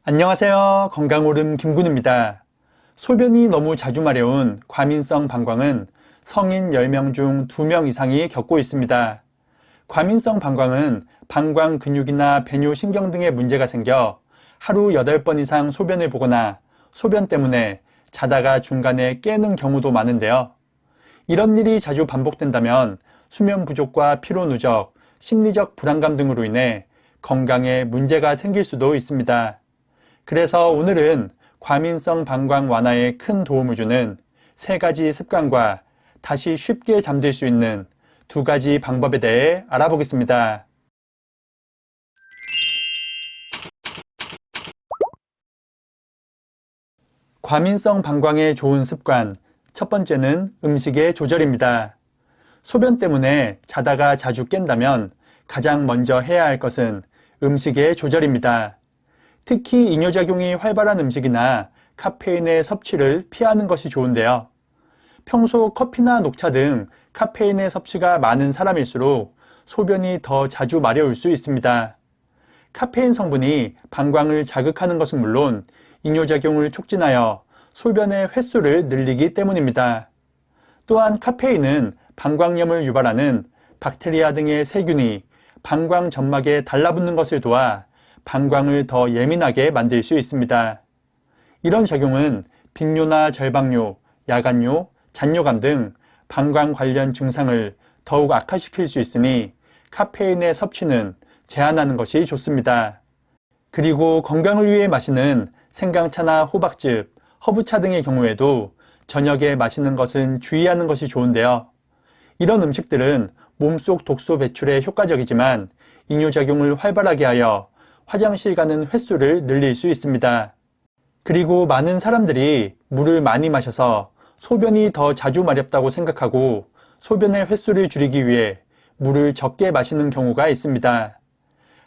안녕하세요. 건강오름 김군우입니다. 소변이 너무 자주 마려운 과민성 방광은 성인 10명 중 2명 이상이 겪고 있습니다. 과민성 방광은 방광 근육이나 배뇨신경 등의 문제가 생겨 하루 8번 이상 소변을 보거나 소변 때문에 자다가 중간에 깨는 경우도 많은데요. 이런 일이 자주 반복된다면 수면 부족과 피로 누적, 심리적 불안감 등으로 인해 건강에 문제가 생길 수도 있습니다. 그래서 오늘은 과민성 방광 완화에 큰 도움을 주는 3가지 습관과 다시 쉽게 잠들 수 있는 2가지 방법에 대해 알아보겠습니다. 과민성 방광에 좋은 습관, 첫 번째는 음식의 조절입니다. 소변 때문에 자다가 자주 깬다면 가장 먼저 해야 할 것은 음식의 조절입니다. 특히 이뇨작용이 활발한 음식이나 카페인의 섭취를 피하는 것이 좋은데요. 평소 커피나 녹차 등 카페인의 섭취가 많은 사람일수록 소변이 더 자주 마려울 수 있습니다. 카페인 성분이 방광을 자극하는 것은 물론 이뇨작용을 촉진하여 소변의 횟수를 늘리기 때문입니다. 또한 카페인은 방광염을 유발하는 박테리아 등의 세균이 방광 점막에 달라붙는 것을 도와 방광을 더 예민하게 만들 수 있습니다. 이런 작용은 빈뇨나 절박뇨, 야간뇨, 잔뇨감 등 방광 관련 증상을 더욱 악화시킬 수 있으니 카페인의 섭취는 제한하는 것이 좋습니다. 그리고 건강을 위해 마시는 생강차나 호박즙, 허브차 등의 경우에도 저녁에 마시는 것은 주의하는 것이 좋은데요. 이런 음식들은 몸속 독소 배출에 효과적이지만 이뇨작용을 활발하게 하여 화장실 가는 횟수를 늘릴 수 있습니다. 그리고 많은 사람들이 물을 많이 마셔서 소변이 더 자주 마렵다고 생각하고 소변의 횟수를 줄이기 위해 물을 적게 마시는 경우가 있습니다.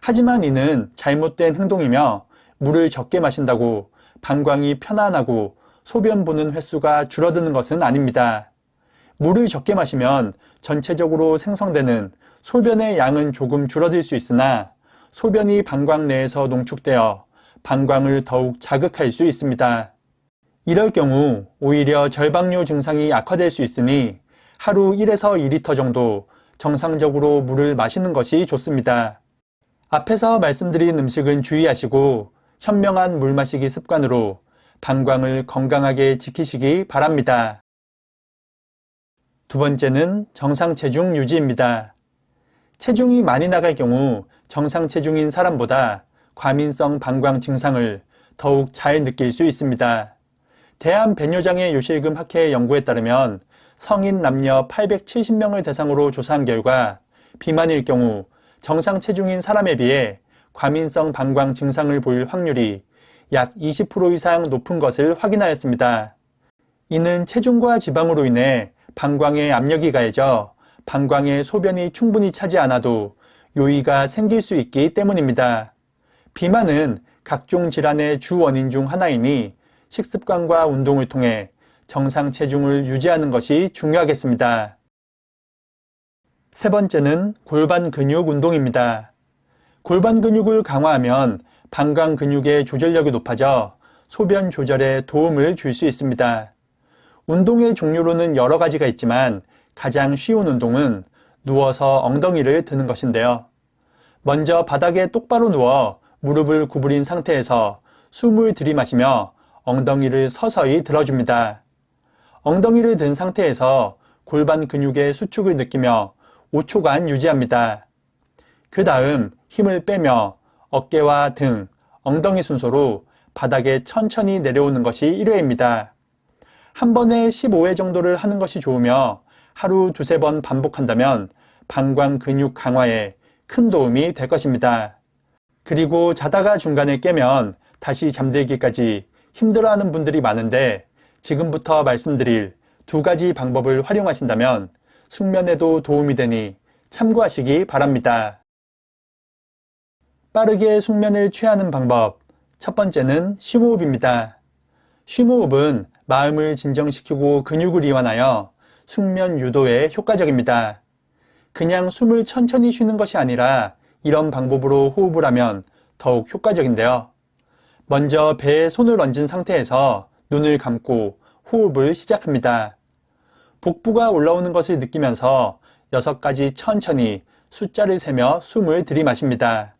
하지만 이는 잘못된 행동이며 물을 적게 마신다고 방광이 편안하고 소변 보는 횟수가 줄어드는 것은 아닙니다. 물을 적게 마시면 전체적으로 생성되는 소변의 양은 조금 줄어들 수 있으나 소변이 방광 내에서 농축되어 방광을 더욱 자극할 수 있습니다. 이럴 경우 오히려 절박뇨 증상이 악화될 수 있으니 하루 1에서 2리터 정도 정상적으로 물을 마시는 것이 좋습니다. 앞에서 말씀드린 음식은 주의하시고 현명한 물 마시기 습관으로 방광을 건강하게 지키시기 바랍니다. 2번째는 정상 체중 유지입니다. 체중이 많이 나갈 경우 정상 체중인 사람보다 과민성 방광 증상을 더욱 잘 느낄 수 있습니다. 대한배뇨장애요실금 학회의 연구에 따르면 성인 남녀 870명을 대상으로 조사한 결과 비만일 경우 정상 체중인 사람에 비해 과민성 방광 증상을 보일 확률이 약 20% 이상 높은 것을 확인하였습니다. 이는 체중과 지방으로 인해 방광에 압력이 가해져 방광에 소변이 충분히 차지 않아도 요의가 생길 수 있기 때문입니다. 비만은 각종 질환의 주 원인 중 하나이니 식습관과 운동을 통해 정상 체중을 유지하는 것이 중요하겠습니다. 3번째는 골반 근육 운동입니다. 골반 근육을 강화하면 방광 근육의 조절력이 높아져 소변 조절에 도움을 줄 수 있습니다. 운동의 종류로는 여러 가지가 있지만 가장 쉬운 운동은 누워서 엉덩이를 드는 것인데요. 먼저 바닥에 똑바로 누워 무릎을 구부린 상태에서 숨을 들이마시며 엉덩이를 서서히 들어줍니다. 엉덩이를 든 상태에서 골반 근육의 수축을 느끼며 5초간 유지합니다. 그 다음 힘을 빼며 어깨와 등, 엉덩이 순서로 바닥에 천천히 내려오는 것이 1회입니다. 한 번에 15회 정도를 하는 것이 좋으며 하루 2-3번 반복한다면 방광 근육 강화에 큰 도움이 될 것입니다. 그리고 자다가 중간에 깨면 다시 잠들기까지 힘들어하는 분들이 많은데 지금부터 말씀드릴 2가지 방법을 활용하신다면 숙면에도 도움이 되니 참고하시기 바랍니다. 빠르게 숙면을 취하는 방법, 첫 번째는 심호흡입니다. 심호흡은 마음을 진정시키고 근육을 이완하여 숙면 유도에 효과적입니다. 그냥 숨을 천천히 쉬는 것이 아니라 이런 방법으로 호흡을 하면 더욱 효과적인데요. 먼저 배에 손을 얹은 상태에서 눈을 감고 호흡을 시작합니다. 복부가 올라오는 것을 느끼면서 6가지 천천히 숫자를 세며 숨을 들이마십니다.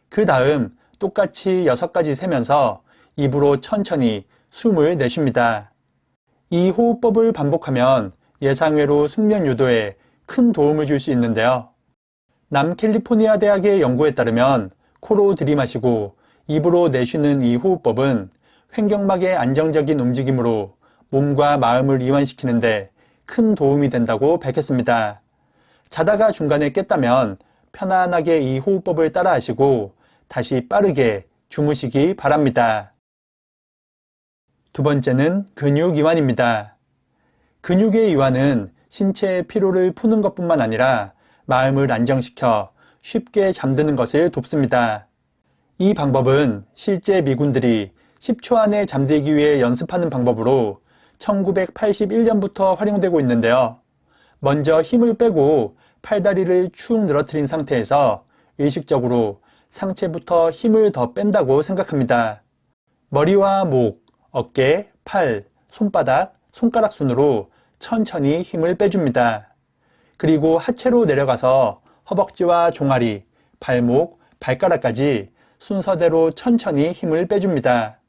그 다음 똑같이 6가지 세면서 입으로 천천히 숨을 내쉽니다. 이 호흡법을 반복하면 예상외로 숙면 유도에 큰 도움을 줄 수 있는데요. 남캘리포니아 대학의 연구에 따르면 코로 들이마시고 입으로 내쉬는 이 호흡법은 횡격막의 안정적인 움직임으로 몸과 마음을 이완시키는데 큰 도움이 된다고 밝혔습니다. 자다가 중간에 깼다면 편안하게 이 호흡법을 따라 하시고 다시 빠르게 주무시기 바랍니다. 두 번째는 근육 이완입니다. 근육의 이완은 신체의 피로를 푸는 것뿐만 아니라 마음을 안정시켜 쉽게 잠드는 것을 돕습니다. 이 방법은 실제 미군들이 10초 안에 잠들기 위해 연습하는 방법으로 1981년부터 활용되고 있는데요. 먼저 힘을 빼고 팔다리를 축 늘어뜨린 상태에서 의식적으로 상체부터 힘을 더 뺀다고 생각합니다. 머리와 목, 어깨, 팔, 손바닥, 손가락 순으로 천천히 힘을 빼줍니다. 그리고 하체로 내려가서 허벅지와 종아리, 발목, 발가락까지 순서대로 천천히 힘을 빼줍니다.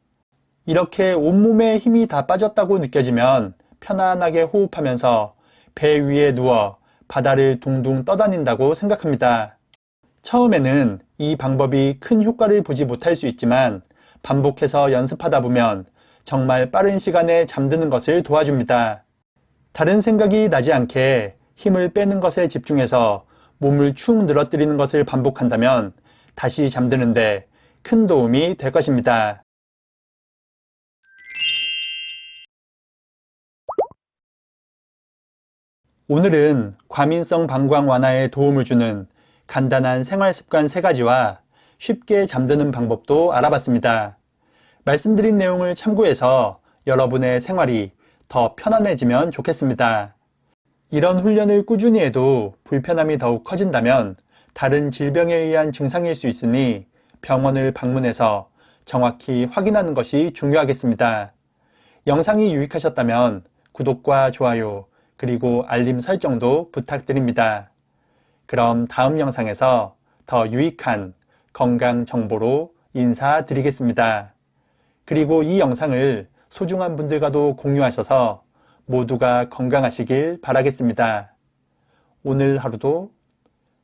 이렇게 온몸에 힘이 다 빠졌다고 느껴지면 편안하게 호흡하면서 배 위에 누워 바다를 둥둥 떠다닌다고 생각합니다. 처음에는 이 방법이 큰 효과를 보지 못할 수 있지만 반복해서 연습하다 보면 정말 빠른 시간에 잠드는 것을 도와줍니다. 다른 생각이 나지 않게 힘을 빼는 것에 집중해서 몸을 축 늘어뜨리는 것을 반복한다면 다시 잠드는데 큰 도움이 될 것입니다. 오늘은 과민성 방광 완화에 도움을 주는 간단한 생활 습관 3가지와 쉽게 잠드는 방법도 알아봤습니다. 말씀드린 내용을 참고해서 여러분의 생활이 더 편안해지면 좋겠습니다. 이런 훈련을 꾸준히 해도 불편함이 더욱 커진다면 다른 질병에 의한 증상일 수 있으니 병원을 방문해서 정확히 확인하는 것이 중요하겠습니다. 영상이 유익하셨다면 구독과 좋아요, 그리고 알림 설정도 부탁드립니다. 그럼 다음 영상에서 더 유익한 건강 정보로 인사드리겠습니다. 그리고 이 영상을 소중한 분들과도 공유하셔서 모두가 건강하시길 바라겠습니다. 오늘 하루도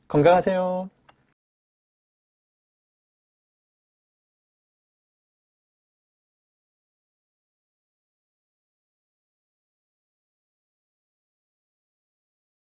건강하세요.